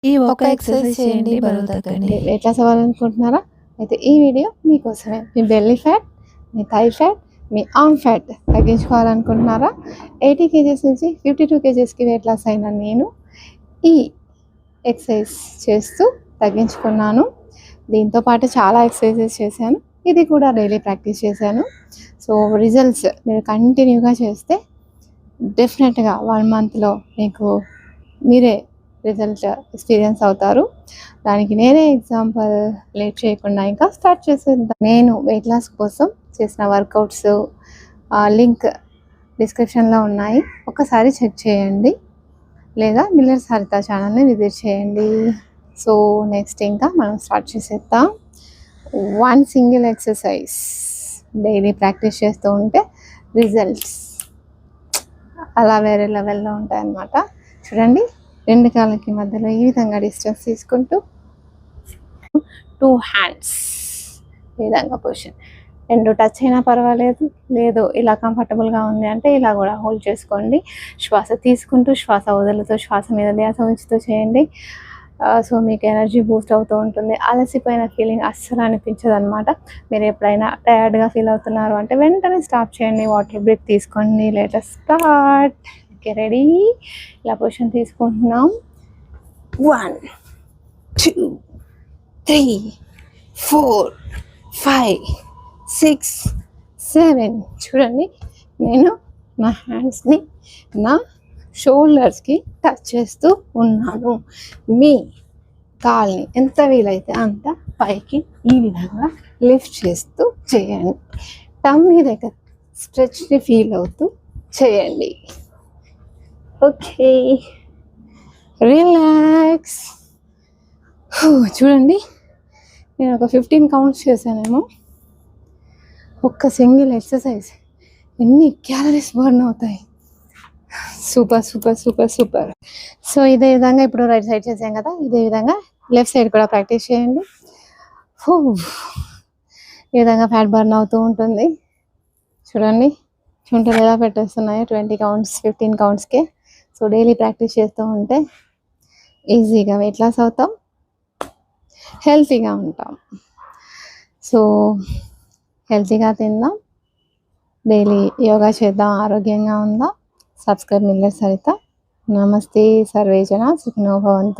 ఈ ఒక ఒక్క ఎక్సర్సైజ్ ఎక్సర్సైజ్ చేయండి, చేయండి, బరువు బరువు తగ్గండి. తగ్గండి. Weight loss అవ్వాలనుకుంటున్నారా? అయితే ఈ వీడియో మీకోసమే. మీ బెల్లీ ఫ్యాట్, మీ థై ఫ్యాట్, మీ ఆర్మ్ ఫ్యాట్ తగ్గించుకోవాలనుకుంటున్నారా? 80 కేజెస్ నుంచి 52 కేజెస్కి వెయిట్ లాస్ అయిన నేను ఈ ఎక్సర్సైజ్ చేస్తూ తగ్గించుకున్నాను. దీంతో పాటు చాలా ఎక్సర్సైజెస్ చేశాను. ఇది కూడా డైలీ ప్రాక్టీస్ చేశాను. సో రిజల్ట్స్ మీరు కంటిన్యూగా చేస్తే డెఫినెట్గా 1 మంత్లో మీకు మీరే రిజల్ట్ ఎక్స్పీరియన్స్ అవుతారు. దానికి నేనే ఎగ్జాంపుల్. లేట్ చేయకుండా ఇంకా స్టార్ట్ చేసేద్దాం. నేను వెయిట్ లాస్ కోసం చేసిన వర్కౌట్స్ లింక్ డిస్క్రిప్షన్లో ఉన్నాయి, ఒకసారి చెక్ చేయండి. లేదా మిల్లర్స్ హరిత ఛానల్ని విజిట్ చేయండి. సో నెక్స్ట్ ఇంకా మనం స్టార్ట్ చేసేద్దాం. 1 సింగిల్ ఎక్సర్సైజ్ డైలీ ప్రాక్టీస్ చేస్తూ ఉంటే రిజల్ట్స్ అలా వేరే లెవెల్లో ఉంటాయన్నమాట. చూడండి, 2 కాళ్ళకి మధ్యలో ఈ విధంగా డిస్టెన్స్ తీసుకుంటూ 2 హ్యాండ్స్ ఈ విధంగా పొజిషన్. 2 టచ్ అయినా పర్వాలేదు, లేదు ఇలా కంఫర్టబుల్గా ఉంది అంటే ఇలా కూడా హోల్డ్ చేసుకోండి. శ్వాస తీసుకుంటూ శ్వాస వదులుతూ శ్వాస మీద ధ్యాస ఉంచుతూ చేయండి. సో మీకు ఎనర్జీ బూస్ట్ అవుతూ ఉంటుంది. అలసిపోయిన ఫీలింగ్ అస్సలు అనిపించదు అనమాట. మీరు ఎప్పుడైనా టయర్డ్గా ఫీల్ అవుతున్నారు అంటే వెంటనే స్టాప్ చేయండి, వాటర్ బ్రేక్ తీసుకోండి. Latest start. Okay, ready? ఇలా పొజిషన్ తీసుకుంటున్నాం. 1 2 3 4 5 6 7. చూడండి, నేను నా హ్యాండ్స్ని నా షోల్డర్స్కి టచ్ చేస్తూ ఉన్నాను. మీ కాల్ని ఎంత వీలైతే అంత పైకి ఈ విధంగా లిఫ్ట్ చేస్తూ చేయండి. టమ్మీ దగ్గర స్ట్రెచ్ని ఫీల్ అవుతూ చేయండి. Okay, relax. చూడండి, నేను ఒక 15 కౌంట్స్ చేశానేమో. ఒక్క సింగిల్ ఎక్సర్సైజ్ ఎన్ని క్యాలరీస్ బర్న్ అవుతాయి. Super super super super. So ఇదే విధంగా ఇప్పుడు రైట్ సైడ్ చేసాం కదా, ఇదే విధంగా లెఫ్ట్ సైడ్ కూడా ప్రాక్టీస్ చేయండి. ఈ విధంగా ఫ్యాట్ బర్న్ అవుతూ ఉంటుంది. చూడండి, చుంటలు ఎలా పెట్టేస్తున్నాయో 20 కౌంట్స్ 15 కౌంట్స్కే. సో డైలీ ప్రాక్టీస్ చేస్తూ ఉంటే ఈజీగా వెయిట్ లాస్ అవుతాం, హెల్తీగా ఉంటాం. సో హెల్తీగా తిందాం, డైలీ యోగా చేద్దాం, ఆరోగ్యంగా ఉందాం. సబ్స్క్రైబ్ మిల్లర్స్ హరిత. నమస్తే, సర్వేజన సుఖినో భవంతు.